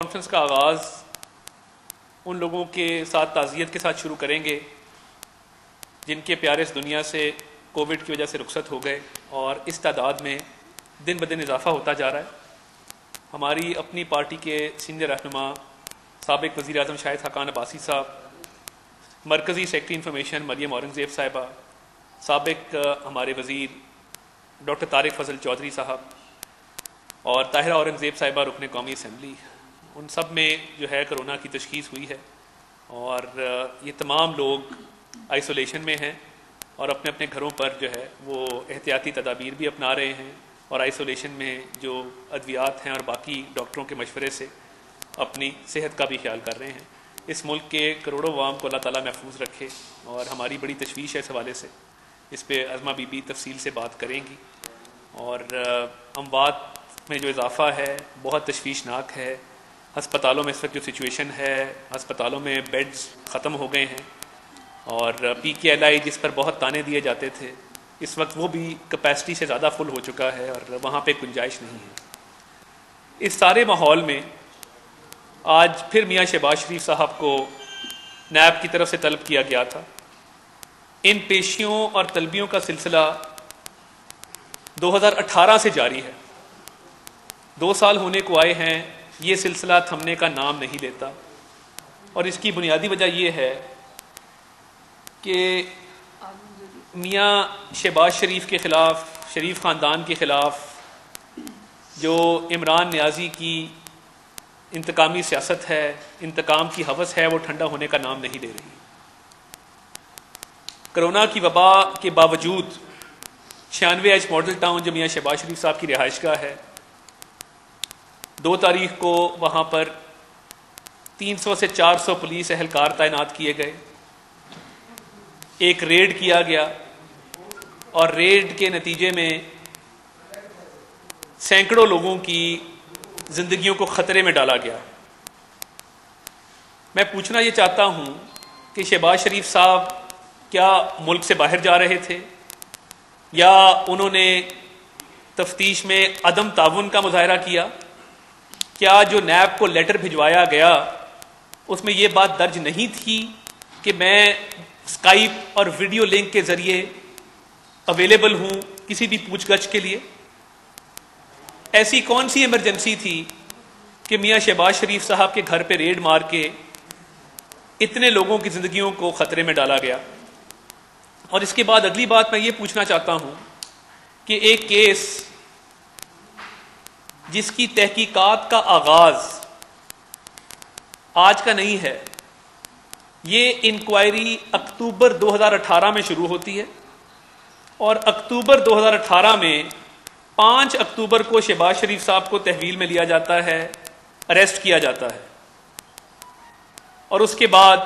Conference کا آغاز ان لوگوں کے ساتھ تعزیت کے ساتھ شروع کریں گے جن کے پیارے اس دنیا سے کووڈ کی وجہ سے رخصت ہو گئے، اور اس تعداد میں دن بدن اضافہ ہوتا جا رہا ہے۔ ہماری اپنی پارٹی کے سینئر رہنما سابق وزیر اعظم شاہد حقان عباسی صاحب، مرکزی سیکرٹری انفارمیشن مریم اورنگزیب صاحبہ، سابق ہمارے وزیر ڈاکٹر طارق فضل چودھری صاحب اور طاہرہ اورنگزیب صاحبہ رکن قومی اسمبلی، ان سب میں جو ہے کرونا کی تشخیص ہوئی ہے، اور یہ تمام لوگ آئسولیشن میں ہیں اور اپنے اپنے گھروں پر جو ہے وہ احتیاطی تدابیر بھی اپنا رہے ہیں، اور آئسولیشن میں جو ادویات ہیں اور باقی ڈاکٹروں کے مشورے سے اپنی صحت کا بھی خیال کر رہے ہیں۔ اس ملک کے کروڑوں عوام کو اللہ تعالیٰ محفوظ رکھے، اور ہماری بڑی تشویش ہے اس حوالے سے، اس پہ عظمہ بی بی تفصیل سے بات کریں گی۔ اور اموات میں جو اضافہ ہے بہت تشویشناک ہے۔ ہسپتالوں میں اس وقت جو سچویشن ہے، ہسپتالوں میں بیڈز ختم ہو گئے ہیں، اور پی کے ایل آئی جس پر بہت تانے دیے جاتے تھے، اس وقت وہ بھی کیپیسٹی سے زیادہ فل ہو چکا ہے اور وہاں پہ گنجائش نہیں ہے۔ اس سارے ماحول میں آج پھر میاں شہباز شریف صاحب کو نیب کی طرف سے طلب کیا گیا تھا۔ ان پیشیوں اور طلبیوں کا سلسلہ 2018 سے جاری ہے، 2 سال ہونے کو آئے ہیں، یہ سلسلہ تھمنے کا نام نہیں لیتا، اور اس کی بنیادی وجہ یہ ہے کہ میاں شہباز شریف کے خلاف، شریف خاندان کے خلاف جو عمران نیازی کی انتقامی سیاست ہے، انتقام کی ہوس ہے، وہ ٹھنڈا ہونے کا نام نہیں لے رہی۔ کرونا کی وبا کے باوجود 96H ماڈل ٹاؤن جو میاں شہباز شریف صاحب کی رہائش گاہ ہے، 2 تاریخ کو وہاں پر 300 سے 400 پولیس اہلکار تعینات کیے گئے، ایک ریڈ کیا گیا، اور ریڈ کے نتیجے میں سینکڑوں لوگوں کی زندگیوں کو خطرے میں ڈالا گیا۔ میں پوچھنا یہ چاہتا ہوں کہ شہباز شریف صاحب کیا ملک سے باہر جا رہے تھے، یا انہوں نے تفتیش میں عدم تعاون کا مظاہرہ کیا؟ کیا جو نیب کو لیٹر بھجوایا گیا اس میں یہ بات درج نہیں تھی کہ میں اسکائپ اور ویڈیو لنک کے ذریعے اویلیبل ہوں کسی بھی پوچھ گچھ کے لیے؟ ایسی کون سی ایمرجنسی تھی کہ میاں شہباز شریف صاحب کے گھر پہ ریڈ مار کے اتنے لوگوں کی زندگیوں کو خطرے میں ڈالا گیا؟ اور اس کے بعد اگلی بات میں یہ پوچھنا چاہتا ہوں کہ ایک کیس جس کی تحقیقات کا آغاز آج کا نہیں ہے، یہ انکوائری اکتوبر 2018 میں شروع ہوتی ہے، اور اکتوبر 2018 میں 5 اکتوبر کو شہباز شریف صاحب کو تحویل میں لیا جاتا ہے، اریسٹ کیا جاتا ہے، اور اس کے بعد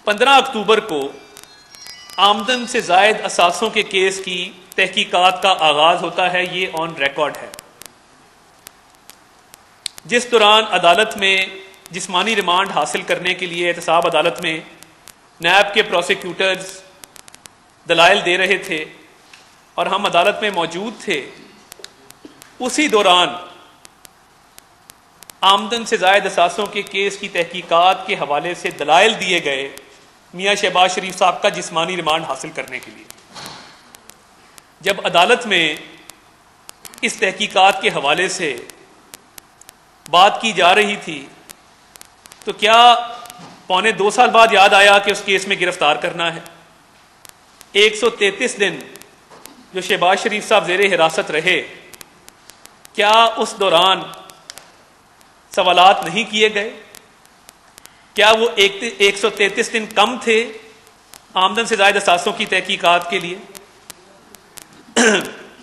15 اکتوبر کو آمدن سے زائد اثاثوں کے کیس کی تحقیقات کا آغاز ہوتا ہے۔ یہ آن ریکارڈ ہے، جس دوران عدالت میں جسمانی ریمانڈ حاصل کرنے کے لیے احتساب عدالت میں نیب کے پروسیکیوٹرز دلائل دے رہے تھے اور ہم عدالت میں موجود تھے، اسی دوران آمدن سے زائد اثاثوں کے کیس کی تحقیقات کے حوالے سے دلائل دیے گئے میاں شہباز شریف صاحب کا جسمانی ریمانڈ حاصل کرنے کے لیے۔ جب عدالت میں اس تحقیقات کے حوالے سے بات کی جا رہی تھی تو کیا 1.25 سال بعد یاد آیا کہ اس کیس میں گرفتار کرنا ہے؟ 133 دن جو شہباز شریف صاحب زیر حراست رہے، کیا اس دوران سوالات نہیں کیے گئے؟ کیا وہ 133 دن کم تھے آمدن سے زائد اثاثوں کی تحقیقات کے لیے؟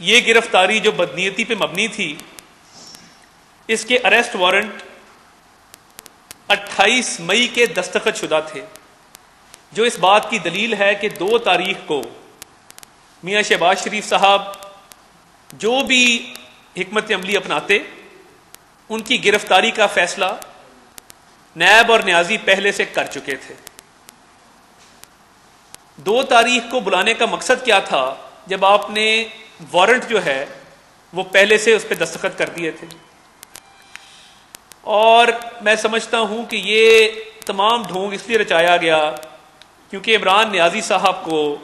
یہ گرفتاری جو بدنیتی پہ مبنی تھی، اس کے اریسٹ وارنٹ 28 مئی کے دستخط شدہ تھے، جو اس بات کی دلیل ہے کہ 2 تاریخ کو میاں شہباز شریف صاحب جو بھی حکمت عملی اپناتے، ان کی گرفتاری کا فیصلہ نیب اور نیازی پہلے سے کر چکے تھے۔ 2 تاریخ کو بلانے کا مقصد کیا تھا؟ جب آپ نے وارنٹ جو ہے وہ پہلے سے اس پہ دستخط کر دیے تھے۔ اور میں سمجھتا ہوں کہ یہ تمام ڈھونگ اس لیے رچایا گیا کیونکہ عمران نیازی صاحب کو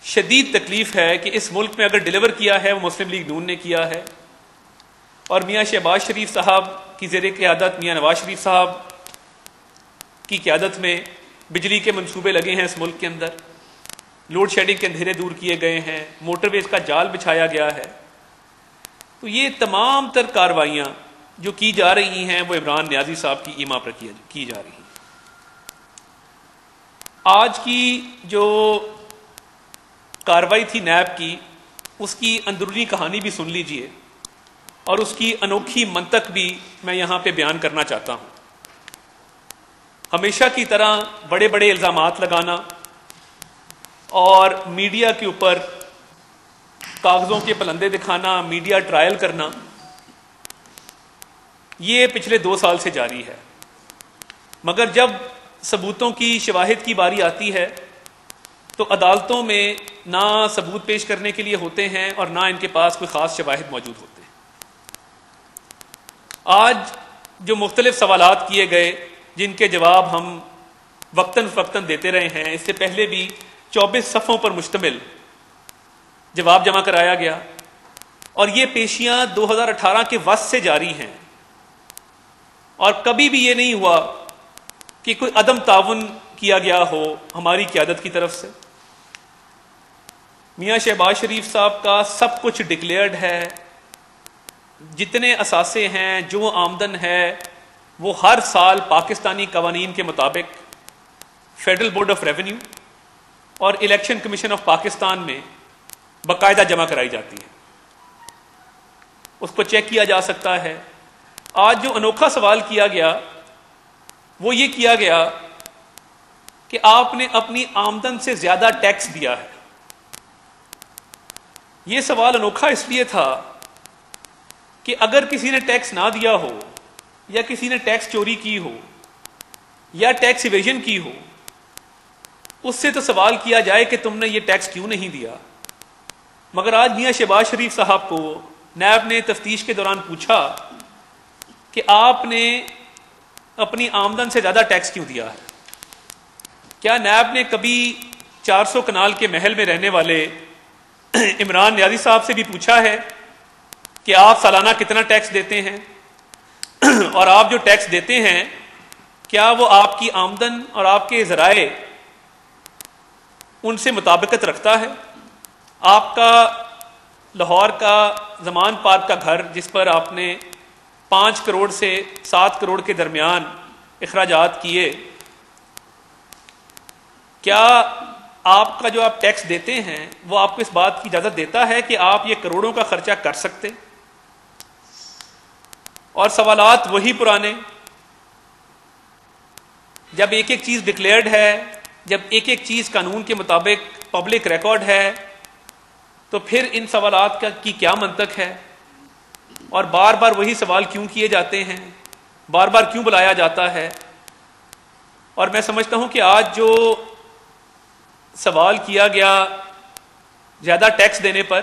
شدید تکلیف ہے کہ اس ملک میں اگر ڈیلیور کیا ہے وہ مسلم لیگ نون نے کیا ہے، اور میاں شہباز شریف صاحب کی زیر قیادت، میاں نواز شریف صاحب کی قیادت میں بجلی کے منصوبے لگے ہیں اس ملک کے اندر، لوڈ شیڈنگ کے اندھیرے دور کیے گئے ہیں، موٹر ویز کا جال بچھایا گیا ہے۔ تو یہ تمام تر کارروائیاں جو کی جا رہی ہیں وہ عمران نیازی صاحب کی ایما پر کی جا رہی ہیں۔ آج کی جو کارروائی تھی نیب کی، اس کی اندرونی کہانی بھی سن لیجئے اور اس کی انوکھی منطق بھی میں یہاں پہ بیان کرنا چاہتا ہوں۔ ہمیشہ کی طرح بڑے بڑے الزامات لگانا اور میڈیا کے اوپر کاغذوں کے پلندے دکھانا، میڈیا ٹرائل کرنا، یہ پچھلے 2 سال سے جاری ہے، مگر جب ثبوتوں کی شواہد کی باری آتی ہے تو عدالتوں میں نہ ثبوت پیش کرنے کے لیے ہوتے ہیں اور نہ ان کے پاس کوئی خاص شواہد موجود ہوتے ہیں۔ آج جو مختلف سوالات کیے گئے جن کے جواب ہم وقتاً فوقتاً دیتے رہے ہیں، اس سے پہلے بھی 24 صفحوں پر مشتمل جواب جمع کرایا گیا، اور یہ پیشیاں 2018 کے وسط سے جاری ہیں، اور کبھی بھی یہ نہیں ہوا کہ کوئی عدم تعاون کیا گیا ہو ہماری قیادت کی طرف سے۔ میاں شہباز شریف صاحب کا سب کچھ ڈکلیئرڈ ہے، جتنے اثاثے ہیں، جو آمدن ہے، وہ ہر سال پاکستانی قوانین کے مطابق فیڈرل بورڈ آف ریونیو اور الیکشن کمیشن آف پاکستان میں باقاعدہ جمع کرائی جاتی ہے، اس کو چیک کیا جا سکتا ہے۔ آج جو انوکھا سوال کیا گیا وہ یہ کیا گیا کہ آپ نے اپنی آمدن سے زیادہ ٹیکس دیا ہے۔ یہ سوال انوکھا اس لیے تھا کہ اگر کسی نے ٹیکس نہ دیا ہو، یا کسی نے ٹیکس چوری کی ہو، یا ٹیکس ایویژن کی ہو، اس سے تو سوال کیا جائے کہ تم نے یہ ٹیکس کیوں نہیں دیا۔ مگر آج میاں شہباز شریف صاحب کو نیب نے تفتیش کے دوران پوچھا کہ آپ نے اپنی آمدن سے زیادہ ٹیکس کیوں دیا ہے؟ کیا نیب نے کبھی 400 کنال کے محل میں رہنے والے عمران نیازی صاحب سے بھی پوچھا ہے کہ آپ سالانہ کتنا ٹیکس دیتے ہیں، اور آپ جو ٹیکس دیتے ہیں کیا وہ آپ کی آمدن اور آپ کے ذرائع ان سے مطابقت رکھتا ہے؟ آپ کا لاہور کا زمان پارک کا گھر، جس پر آپ نے 5 کروڑ سے 7 کروڑ کے درمیان اخراجات کیے، کیا آپ کا جو آپ ٹیکس دیتے ہیں وہ آپ کو اس بات کی اجازت دیتا ہے کہ آپ یہ کروڑوں کا خرچہ کر سکتے؟ اور سوالات وہی پرانے، جب ایک ایک چیز ڈکلیئرڈ ہے، جب ایک ایک چیز قانون کے مطابق پبلک ریکارڈ ہے، تو پھر ان سوالات کی کیا منطق ہے؟ اور بار بار وہی سوال کیوں کیے جاتے ہیں؟ بار بار کیوں بلایا جاتا ہے؟ اور میں سمجھتا ہوں کہ آج جو سوال کیا گیا زیادہ ٹیکس دینے پر،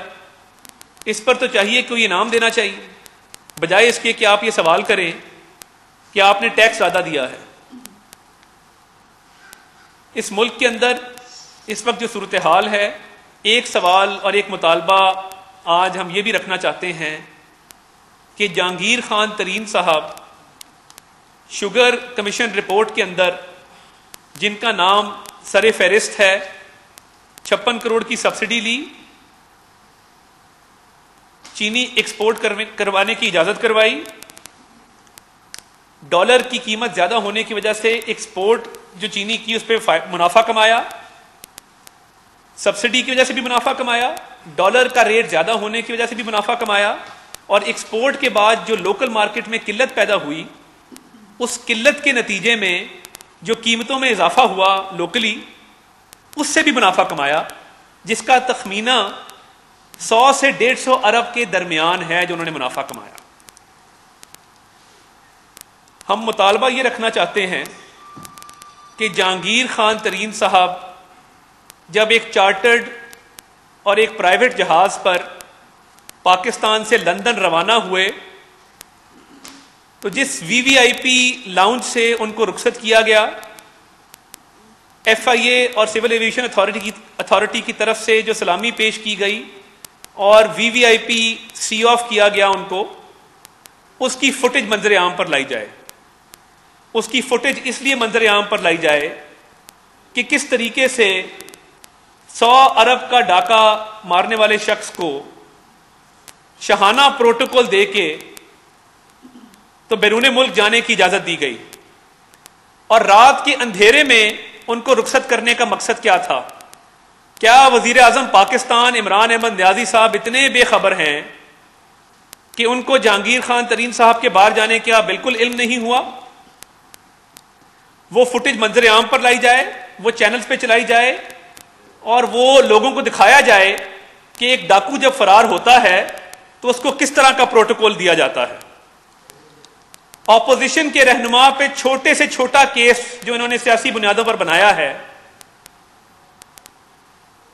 اس پر تو چاہیے کوئی انعام دینا چاہیے، بجائے اس کے کہ آپ یہ سوال کریں کہ آپ نے ٹیکس زیادہ دیا ہے۔ اس ملک کے اندر اس وقت جو صورتحال ہے، ایک سوال اور ایک مطالبہ آج ہم یہ بھی رکھنا چاہتے ہیں کہ جہانگیر خان ترین صاحب شوگر کمیشن رپورٹ کے اندر، جن کا نام سر فہرست ہے، 56 کروڑ کی سبسڈی لی، چینی ایکسپورٹ کروانے کی اجازت کروائی، ڈالر کی قیمت زیادہ ہونے کی وجہ سے ایکسپورٹ جو چینی کی اس پہ منافع کمایا، سبسڈی کی وجہ سے بھی منافع کمایا، ڈالر کا ریٹ زیادہ ہونے کی وجہ سے بھی منافع کمایا، اور ایکسپورٹ کے بعد جو لوکل مارکیٹ میں قلت پیدا ہوئی، اس قلت کے نتیجے میں جو قیمتوں میں اضافہ ہوا لوکلی، اس سے بھی منافع کمایا، جس کا تخمینہ 100 سے 150 ارب کے درمیان ہے جو انہوں نے منافع کمایا۔ ہم مطالبہ یہ رکھنا چاہتے ہیں کہ جہانگیر خان ترین صاحب جب ایک چارٹرڈ اور ایک پرائیویٹ جہاز پر پاکستان سے لندن روانہ ہوئے تو جس VVIP لاؤنج سے ان کو رخصت کیا گیا، FIA اور سول ایویشن اتھارٹی کی طرف سے جو سلامی پیش کی گئی اور VVIP سی آف کیا گیا ان کو، اس کی فوٹیج منظر عام پر لائی جائے. اس کی فوٹیج اس لیے منظر عام پر لائی جائے کہ کس طریقے سے 100 ارب کا ڈاکہ مارنے والے شخص کو شاہانہ پروٹوکول دے کے تو بیرون ملک جانے کی اجازت دی گئی، اور رات کے اندھیرے میں ان کو رخصت کرنے کا مقصد کیا تھا؟ کیا وزیر اعظم پاکستان عمران احمد نیازی صاحب اتنے بے خبر ہیں کہ ان کو جہانگیر خان ترین صاحب کے باہر جانے کا بالکل علم نہیں ہوا؟ وہ فوٹیج منظر عام پر لائی جائے، وہ چینلز پہ چلائی جائے، اور وہ لوگوں کو دکھایا جائے کہ ایک ڈاکو جب فرار ہوتا ہے تو اس کو کس طرح کا پروٹوکول دیا جاتا ہے. اپوزیشن کے رہنما پہ چھوٹے سے چھوٹا کیس جو انہوں نے سیاسی بنیادوں پر بنایا ہے،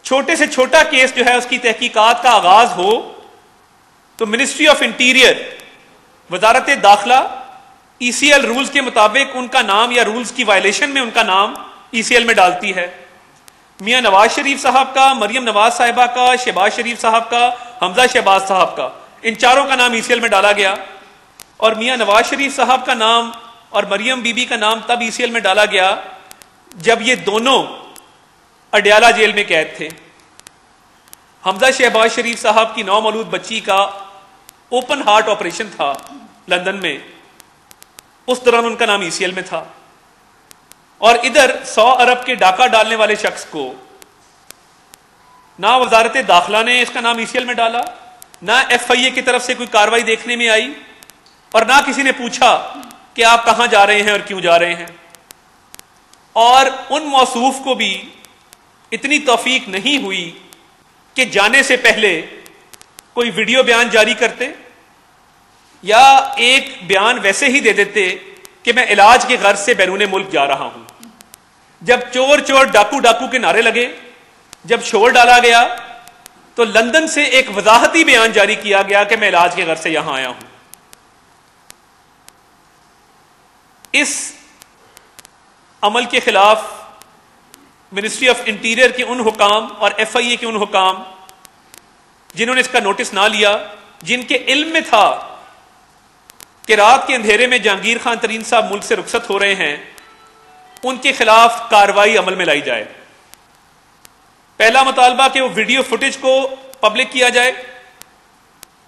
چھوٹے سے چھوٹا کیس جو ہے اس کی تحقیقات کا آغاز ہو تو منسٹری آف انٹیریئر، وزارت داخلہ ECL رولز کے مطابق ان کا نام یا رولز کی وائلیشن میں ان کا نام ECL میں ڈالتی ہے. میاں نواز شریف صاحب کا، مریم نواز صاحبہ کا، شہباز شریف صاحب کا، حمزہ شہباز صاحب کا، ان چاروں کا نام ECL میں ڈالا گیا، اور میاں نواز شریف صاحب کا نام اور مریم بی بی کا نام تب ECL میں ڈالا گیا جب یہ دونوں اڈیالہ جیل میں قید تھے. حمزہ شہباز شریف صاحب کی 9 مولود بچی کا اوپن ہارٹ آپریشن تھا لندن میں، اس دوران ان کا نام ECL میں تھا. اور ادھر 100 ارب کے ڈاکہ ڈالنے والے شخص کو نہ وزارت داخلہ نے اس کا نام ECL میں ڈالا، نہ FIA کی طرف سے کوئی کاروائی دیکھنے میں آئی، اور نہ کسی نے پوچھا کہ آپ کہاں جا رہے ہیں اور کیوں جا رہے ہیں. اور ان موصوف کو بھی اتنی توفیق نہیں ہوئی کہ جانے سے پہلے کوئی ویڈیو بیان جاری کرتے یا ایک بیان ویسے ہی دے دیتے کہ میں علاج کے غرض سے بیرون ملک جا رہا ہوں. جب چور چور ڈاکو ڈاکو کے نعرے لگے، جب شور ڈالا گیا، تو لندن سے ایک وضاحتی بیان جاری کیا گیا کہ میں علاج کے غرض سے یہاں آیا ہوں. اس عمل کے خلاف منسٹری آف انٹیریئر کے ان حکام اور FIA کے ان حکام جنہوں نے اس کا نوٹس نہ لیا، جن کے علم میں تھا کہ رات کے اندھیرے میں جہانگیر خان ترین صاحب ملک سے رخصت ہو رہے ہیں، ان کے خلاف کارروائی عمل میں لائی جائے. پہلا مطالبہ کہ وہ ویڈیو فوٹیج کو پبلک کیا جائے،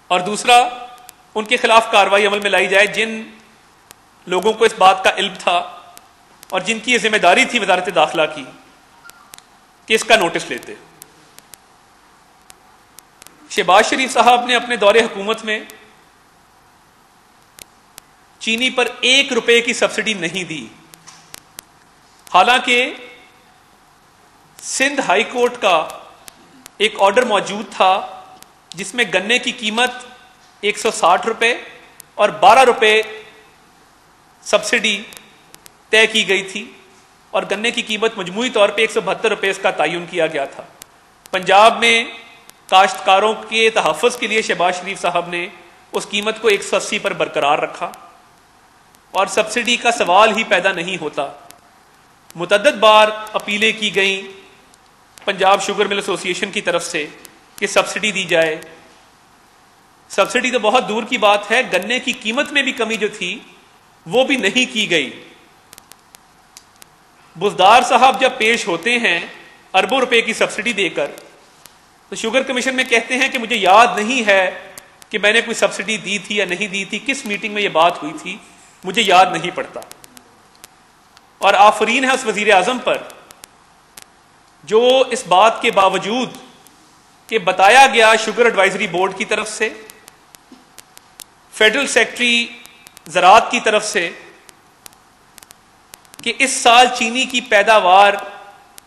اور دوسرا ان کے خلاف کارروائی عمل میں لائی جائے جن لوگوں کو اس بات کا علم تھا اور جن کی یہ ذمہ داری تھی وزارت داخلہ کی کہ اس کا نوٹس لیتے. شہباز شریف صاحب نے اپنے دور حکومت میں چینی پر 1 روپے کی سبسڈی نہیں دی، حالانکہ سندھ ہائی کورٹ کا ایک آرڈر موجود تھا جس میں گنے کی قیمت 160 روپے اور 12 روپے سبسڈی طے کی گئی تھی، اور گنے کی قیمت مجموعی طور پہ 172 روپے اس کا تعین کیا گیا تھا. پنجاب میں کاشتکاروں کے تحفظ کے لیے شہباز شریف صاحب نے اس قیمت کو 180 پر برقرار رکھا، اور سبسڈی کا سوال ہی پیدا نہیں ہوتا. متعدد بار اپیلیں کی گئیں پنجاب شوگر مل ایسوسی ایشن کی طرف سے کہ سبسڈی دی جائے. سبسڈی تو بہت دور کی بات ہے، گنے کی قیمت میں بھی کمی جو تھی وہ بھی نہیں کی گئی. بزدار صاحب جب پیش ہوتے ہیں اربوں روپے کی سبسڈی دے کر، تو شوگر کمیشن میں کہتے ہیں کہ مجھے یاد نہیں ہے کہ میں نے کوئی سبسڈی دی تھی یا نہیں دی تھی، کس میٹنگ میں یہ بات ہوئی تھی مجھے یاد نہیں پڑتا. اور آفرین ہے اس وزیر اعظم پر جو اس بات کے باوجود کہ بتایا گیا شوگر ایڈوائزری بورڈ کی طرف سے، فیڈرل سیکرٹری زراعت کی طرف سے، کہ اس سال چینی کی پیداوار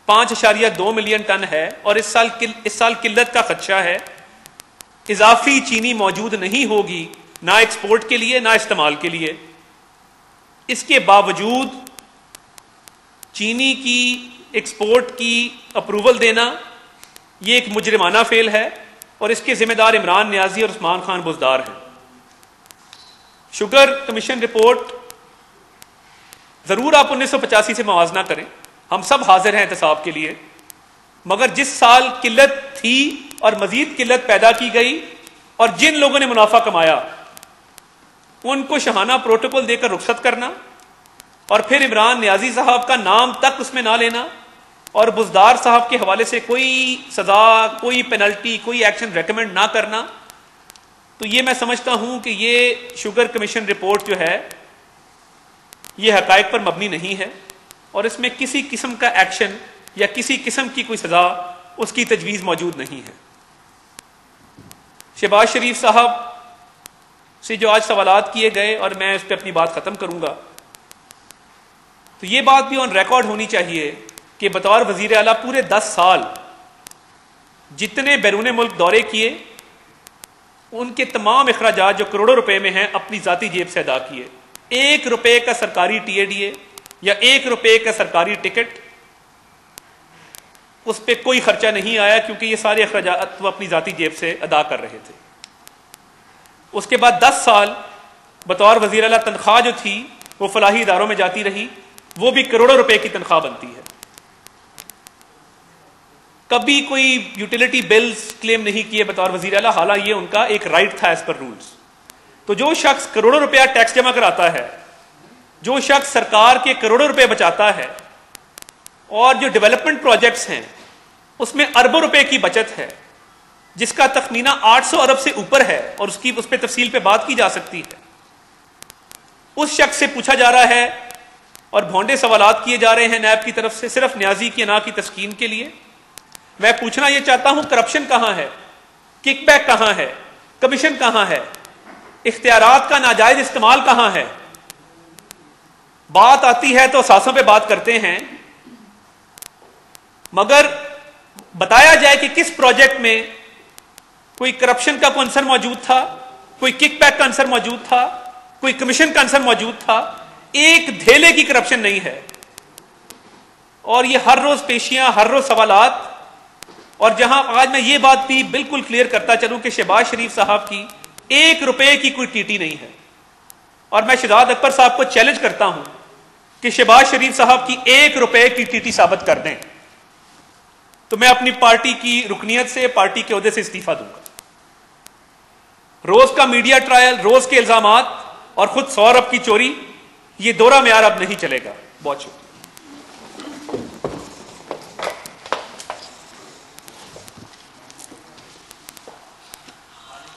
5.2 ملین ٹن ہے اور اس سال قلت کا خدشہ ہے، اضافی چینی موجود نہیں ہوگی نہ ایکسپورٹ کے لیے نہ استعمال کے لیے. اس کے باوجود چینی کی ایکسپورٹ کی اپروول دینا یہ ایک مجرمانہ فعل ہے، اور اس کے ذمہ دار عمران نیازی اور عثمان خان بزدار ہیں. شوگر کمیشن رپورٹ ضرور آپ 1985 سے موازنہ کریں، ہم سب حاضر ہیں احتساب کے لیے، مگر جس سال قلت تھی اور مزید قلت پیدا کی گئی اور جن لوگوں نے منافع کمایا ان کو شاہانہ پروٹوکول دے کر رخصت کرنا اور پھر عمران نیازی صاحب کا نام تک اس میں نہ لینا اور بزدار صاحب کے حوالے سے کوئی سزا، کوئی پینلٹی، کوئی ایکشن ریکمینڈ نہ کرنا، تو یہ میں سمجھتا ہوں کہ یہ شوگر کمیشن رپورٹ جو ہے یہ حقائق پر مبنی نہیں ہے اور اس میں کسی قسم کا ایکشن یا کسی قسم کی کوئی سزا اس کی تجویز موجود نہیں ہے۔ شہباز شریف صاحب سے جو آج سوالات کیے گئے اور میں اس پہ اپنی بات ختم کروں گا، تو یہ بات بھی آن ریکارڈ ہونی چاہیے کہ بطور وزیر اعلیٰ پورے 10 سال جتنے بیرون ملک دورے کیے ان کے تمام اخراجات جو کروڑوں روپے میں ہیں اپنی ذاتی جیب سے ادا کیے۔ 1 روپے کا سرکاری ٹی اے ڈی اے یا 1 روپے کا سرکاری ٹکٹ اس پہ کوئی خرچہ نہیں آیا، کیونکہ یہ سارے اخراجات وہ اپنی ذاتی جیب سے ادا کر رہے تھے۔ اس کے بعد 10 سال بطور وزیر اعلیٰ تنخواہ جو تھی وہ فلاحی اداروں میں جاتی رہی، وہ بھی کروڑوں روپے کی تنخواہ بنتی ہے۔ کبھی کوئی یوٹیلیٹی بلز کلیم نہیں کیے بطور وزیر اعلیٰ، حالانکہ یہ ان کا ایک رائٹ تھا ایز پر رولز۔ تو جو شخص کروڑوں روپیہ ٹیکس جمع کراتا ہے، جو شخص سرکار کے کروڑوں روپے بچاتا ہے اور جو ڈیولپمنٹ پروجیکٹس ہیں اس میں اربوں روپے کی بچت ہے، جس کا تخمینہ 800 ارب سے اوپر ہے اور اس پہ تفصیل پہ بات کی جا سکتی ہے، اس شخص سے پوچھا جا رہا ہے اور بھونڈے سوالات کیے جا رہے ہیں نیب کی طرف سے صرف نیازی کی انا کی تسکین کے لیے۔ میں پوچھنا یہ چاہتا ہوں کرپشن کہاں ہے، کک بیک کہاں ہے، کمیشن کہاں ہے، اختیارات کا ناجائز استعمال کہاں ہے؟ بات آتی ہے تو ساسوں پہ بات کرتے ہیں، مگر بتایا جائے کہ کس پروجیکٹ میں کوئی کرپشن کا کوئی عنصر موجود تھا، کوئی کک بیک کا عنصر موجود تھا، کوئی کمیشن کا عنصر موجود تھا؟ ایک دھیلے کی کرپشن نہیں ہے۔ اور یہ ہر روز پیشیاں، ہر روز سوالات، اور جہاں آج میں یہ بات بھی بالکل کلیئر کرتا چلوں کہ شہباز شریف صاحب کی 1 روپے کی کوئی ٹی ٹی نہیں ہے، اور میں شہزاد اکبر صاحب کو چیلنج کرتا ہوں کہ شہباز شریف صاحب کی 1 روپے کی ٹی ٹی ثابت کر دیں تو میں اپنی پارٹی کی رکنیت سے، پارٹی کے عہدے سے استعفیٰ دوں گا۔ روز کا میڈیا ٹرائل، روز کے الزامات اور خود 100 ارب کی چوری، یہ دورہ معیار اب نہیں چلے گا۔ بہت شکریہ۔